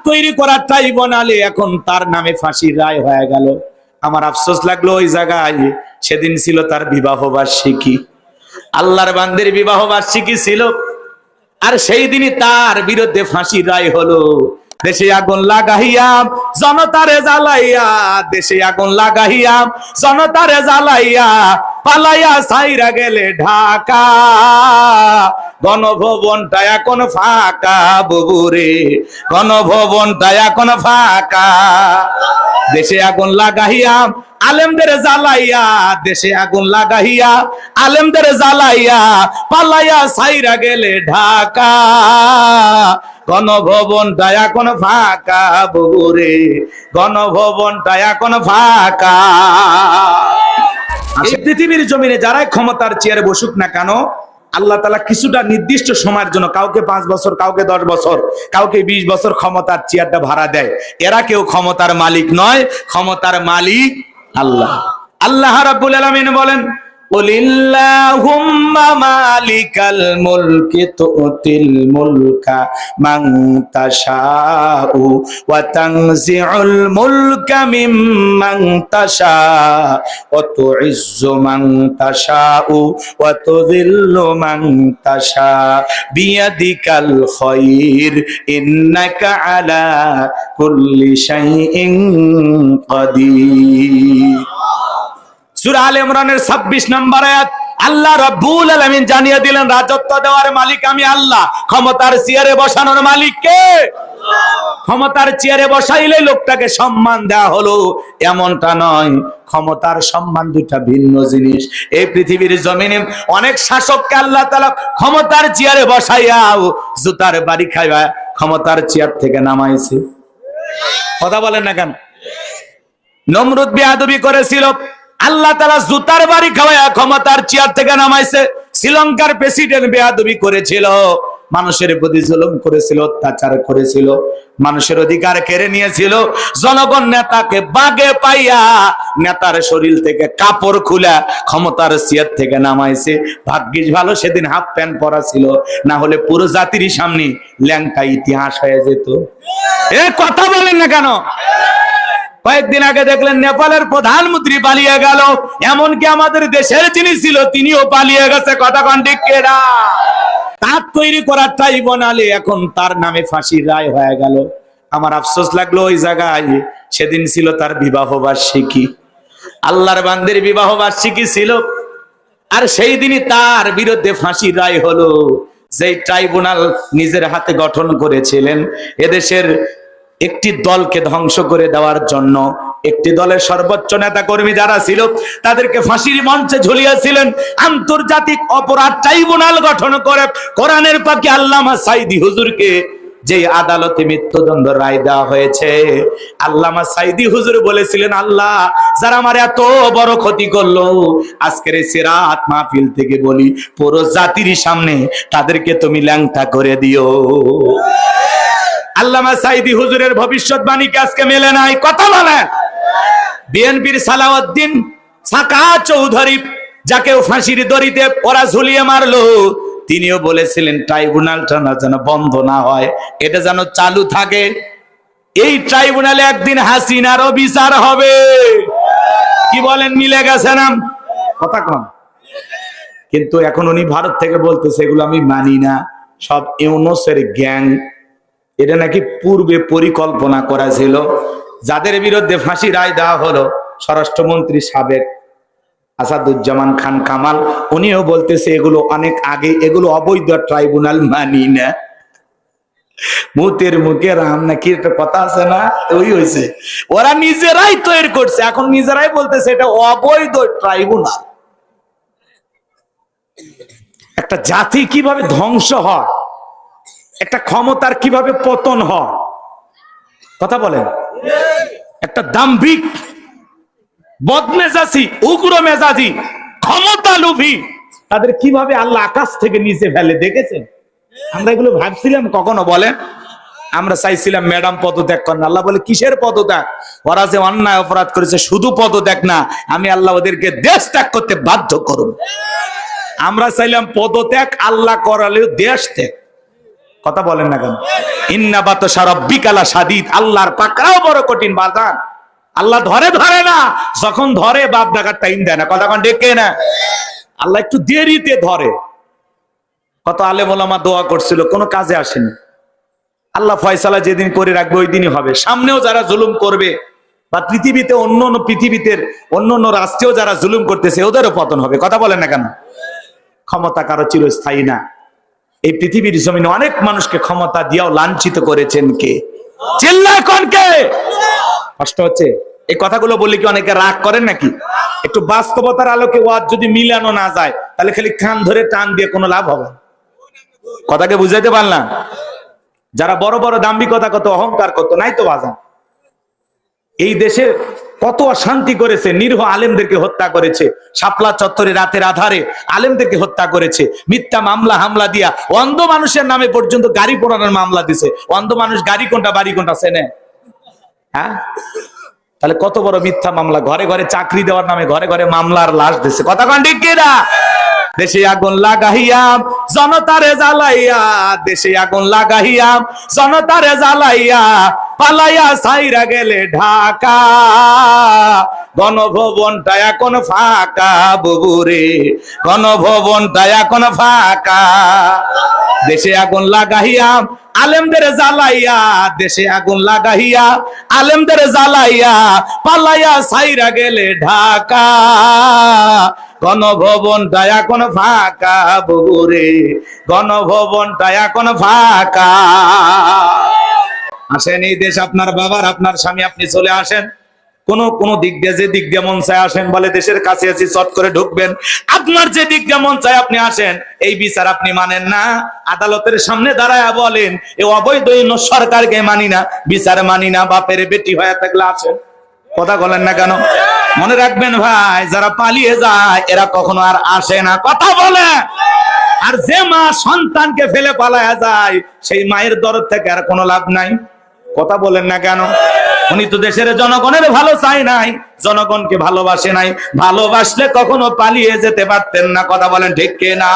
তৈরি করার ট্রাইব্যুনালে এখন তার নামে ফাঁসির রায় হয়ে গেল। আমার আফসোস লাগলো ওই জায়গায় সেদিন ছিল তার বিবাহ বার্ষিকী, আল্লাহর বান্দির বিবাহ বার্ষিকী ছিল, আর সেই দিনই তার বিরুদ্ধে ফাঁসির রায় হলো। দেশে আগুন লাগাইয়া জনতারে জ্বালাইয়া, দেশে আগুন লাগাইয়া জনতারে জ্বালাইয়া, পালাইয়া সাইরা গেলে ঢাকা, গণভবনটা এখন ফাঁকা বুবুরে, গণভবনটা এখন ফাঁকা। দেশে আগুন লাগাইয়া আলেমদের জ্বালাইয়া, দেশে আগুন লাগাইয়া আলেমদের জ্বালাইয়া, পালাইয়া সাইরা গেলে ঢাকা, গণভবনটা এখন ফাঁকা বুবুরে, গণভবনটা এখন ফাঁকা। পৃথিবীর জমিনে যারাই ক্ষমতার চেয়ারে বসুক না কেন, আল্লাহ তাআলা কিছুটা নির্দিষ্ট সময়ের জন্য, কাউকে 5 বছর, কাউকে 10 বছর, কাউকে 20 বছর ক্ষমতার চেয়ারটা ভাড়া দেয়। এরা কেউ ক্ষমতার মালিক নয়, ক্ষমতার মালিক আল্লাহ। আল্লাহ রাব্বুল আলামিন বলেন, কুলিল্লাহুম্মা মালিকাল মুলকি তুতিল মুলকা মান তাশাউ ওয়া তানজিউল মুলকা মিম্মান তাশাউ ওয়া তুইজ্জু মান তাশাউ ওয়া তুযিল্লু মান তাশাউ বিয়াদিকাল খায়র ইন্নাকা আলা কুল্লি শাইইন কাদির। সূরা আলে ইমরানের 26 নম্বর আয়াত, আল্লাহ রাব্বুল আলামিন জানিয়ে দিলেন রাজত্ব দেওয়ার মালিক আমি আল্লাহ, ক্ষমতার চেয়ারে বসানোর মালিক কে? ক্ষমতার চেয়ারে বসাইলে লোকটাকে সম্মান দেওয়া হলো এমনটা নয়, ক্ষমতার সম্মান দুইটা ভিন্ন জিনিস। এই পৃথিবীর জমিনে অনেক শাসককে আল্লাহ তাআলা ক্ষমতার চেয়ারে বসাইয়াও জুতার বাড়ি খাইয়া ক্ষমতার চেয়ার থেকে নামাইছে। কথা বলেন না কেন? নমরুদ বেয়াদবি করেছিল, আল্লাহ তাআলা জুতার বাড়ি খাওয়ায়া ক্ষমতার চেয়ার থেকে নামাইছে। শ্রীলঙ্কার প্রেসিডেন্ট বেয়াদবি করেছিল, মানুষের প্রতি জুলুম করেছিল, অত্যাচার করেছিল, মানুষের অধিকার কেড়ে নিয়েছিল। জনগণ নেতাকে বাগে পাইয়া নেতার শরীর থেকে কাপড় খুলে ক্ষমতার চেয়ার থেকে নামাইছে। ভাগ্যিস ভালো সেদিন হাফ প্যান্ট পরা ছিল, না হলে পুরো জাতির সামনে ল্যাংটা ইতিহাস হয়ে যেত। এ কথা বলেন না কেন? কয়েকদিন আগে দেখলেন নেপালের প্রধানমন্ত্রী পালিয়ে গেল, এমনকি আমাদের দেশের যিনি ছিল তিনিও পালিয়ে গেছে। কথা কোন ঠিক কেডা? তার তৈরি করার ট্রাইব্যুনালে এখন তার নামে ফাঁসির রায় হয়ে গেল। আমার আফসোস লাগলো ওই জায়গায় সেদিন ছিল তার বিবাহ বার্ষিকী, আল্লাহর বান্দির বিবাহ বার্ষিকী ছিল, আর সেই দিনই তার বিরুদ্ধে ফাঁসির রায় হলো। যেই ট্রাইব্যুনাল নিজের হাতে গঠন করেছিলেন এদেশের একটি দলকে ধ্বংস করে দেওয়ার জন্য, একটি দলের সর্বোচ্চ নেতা কর্মী যারা ছিল তাদেরকে ফাঁসির মঞ্চে ঝুলিয়েছিলেন। আন্তর্জাতিক অপরাধ ট্রাইব্যুনাল গঠন করে কোরআনের পাখি আল্লামা সাইদি হুজুরকে যে আদালতে মৃত্যুদণ্ড রায় দেওয়া হয়েছে, আল্লামা সাইদি হুজুর বলেছিলেন, আল্লাহ যারা আমার এত বড় ক্ষতি করলো, আজকের এই সিরাত মাহফিল থেকে বলি পুরো জাতির সামনে তাদেরকে তুমি ল্যাংটা করে দিও। আল্লামা সাইদি হুজুরের ভবিষ্যৎবাণী আজকে মেলে নাই। কথা বলেন। বিএনপির সালাউদ্দিন সাকা চৌধুরী, যাকে ফাঁসির দড়িতে ওরা ঝুলিয়ে মারলো, তিনিও বলেছিলেন ট্রাইব্যুনালটা না যেন বন্ধ না হয়, এটা যেন চালু থাকে। এই ট্রাইব্যুনালে একদিন হাসিনারও বিচার হবে। কি বলেন? মিলে গেছে না কথা কম? কিন্তু এখন উনি ভারত থেকে বলতেছে এগুলো আমি মানি না, সব ইউনূসের গ্যাং। এটা নাকি পূর্বে পরিকল্পনা করা ছিল। যাদের বিরুদ্ধে ফাঁসি রায় দেওয়া হলো স্বরাষ্ট্রমন্ত্রী সাবেক আসাদুজ্জামান খান কামাল, উনিও বলতেছে এগুলো অনেক আগে, এগুলো অবৈধ ট্রাইব্যুনাল, মানি না। মুতের মুখে রাম নাকি একটা কথা আছে না, ওই হয়েছে। ওরা নিজেরাই তৈরি করছে, এখন নিজেরাই বলতেছে এটা অবৈধ ট্রাইব্যুনাল। একটা জাতি কিভাবে ধ্বংস হয়, একটা ক্ষমতার কিভাবে পতন হয়, কথা বলেন। একটা দাম্ভিক, বদমেজাজি, উগ্র মেজাজি, ক্ষমতা লোভী, তাদের কিভাবে আল্লাহ আকাশ থেকে নিচে ফেলে দেখেছেন? আমরা এগুলো ভাবছিলাম কখনো? বলেন। আমরা চাইছিলাম ম্যাডাম পদত্যাগ করেন, আল্লাহ বলে কিসের পদত্যাগ? ওরা যে অন্যায় অপরাধ করেছে শুধু পদত্যাগ না, আমি আল্লাহ ওদেরকে দেশ ত্যাগ করতে বাধ্য করব। আমরা চাইলাম পদত্যাগ, আল্লাহ করালেও দেশ ত্যাগ। কথা বলেন না কেন? ইন্না বাতশা রাব্বিকা লাশাদীদ, আল্লাহর পাকড়াও বড় কঠিন বাজান। আল্লাহ ধরে না, যখন ধরে বাপ ডাকার টাইম দেয় না। কথা কোন ডেকে না, আল্লাহ একটু দেরিতে ধরে। কত আলেম ওলামা দোয়া করছিল, কোনো কাজে আসেনি। আল্লাহ ফয়সালা যেদিন করে রাখবে ওই দিনই হবে। সামনেও যারা জুলুম করবে বা পৃথিবীতে অন্য রাষ্ট্রেও যারা জুলুম করতেছে ওদেরও পতন হবে। কথা বলেন না কেন? ক্ষমতা কারো চিরস্থায়ী না। এই পৃথিবীর জমিনে অনেক মানুষকে ক্ষমতা দিয়েও লাঞ্ছিত করেছেন কে? চিল্লায় কোন কে? কষ্ট হচ্ছে এই কথাগুলো বললে কি অনেকে রাগ করেন নাকি? একটু বাস্তবতার আলোকে ওয়াজ যদি মিলানো না যায় তাহলে খালি কান ধরে টান দিয়ে কোনো লাভ হবে? কথাকে বুঝাইতে পারলাম? যারা বড় বড় দাম্ভিকতা কত অহংকার করতো নাই তো বাজান, এই দেশে কত অশান্তি করেছে, নিরীহ আলেমদেরকে হত্যা করেছে, শাপলা চত্বরে রাতের আধারে আলেমদেরকে হত্যা করেছে, মিথ্যা মামলা হামলা দিয়া অন্ধ মানুষের নামে পর্যন্ত গাড়ি পোড়ানোর মামলা দিছে। অন্ধ মানুষ গাড়ি কোনটা বাড়ি কোনটা চেনে? হ্যাঁ, তাহলে কত বড় মিথ্যা মামলা। ঘরে ঘরে চাকরি দেওয়ার নামে ঘরে ঘরে মামলার লাশ দিছে। কথা কোন ঠিক কিনা? দেশে আগুন লাগাইয়া জনতারে জ্বালাইয়া, দেশে আগুন লাগাইয়া জনতারে জ্বালাইয়া, পালাইয়া সাইরা গেলে ঢাকা, গণভবনটা এখন ফাঁকা বুবুরে, গণভবনটা এখন ফাঁকা। দেশে আগুন লাগাইয়া আলেমদের জ্বালাইয়া, দেশে আগুন লাগাইয়া আলেমদের জ্বালাইয়া, পালাইয়া সাইরা গেলে ঢাকা, গণভবনটা এখন ফাঁকা বুবুরে, গণভবনটা এখন ফাঁকা। আসেন, এই দেশ আপনার বাবার, আপনার স্বামী, আপনি চলে আসেন। কোন দিক দিয়ে যে দিক দিয়ে মন চায় আসেন, বলে দেশের কাছে আছি চট করে ঢুকবেন। আপনার যে দিক দিয়ে মন চায় আপনি আসেন, এই বিচার আপনি মানেন না। আদালতের সামনে দাঁড়ায় বলেন এ অবৈধ সরকারকে মানি না, বিচার মানি না, বাপের বেটি হয়ে থাকলে আসেন। কথা বলেন না কেন? মনে রাখবেন ভাই, যারা পালিয়ে যায় এরা কখনো আর আসে না। কথা বলে। আর যে মা সন্তানকে ফেলে পালায়া যায় সেই মায়ের দরদ থেকে আর কোনো লাভ নাই। কথা বলেন না কেন? উনি তো দেশের জনগণের ভালো চাই নাই, জনগণকে ভালোবাসে নাই। ভালোবাসলে কখনো পালিয়ে যেতে পারতেন না। কথা বলেন ঠিক কিনা?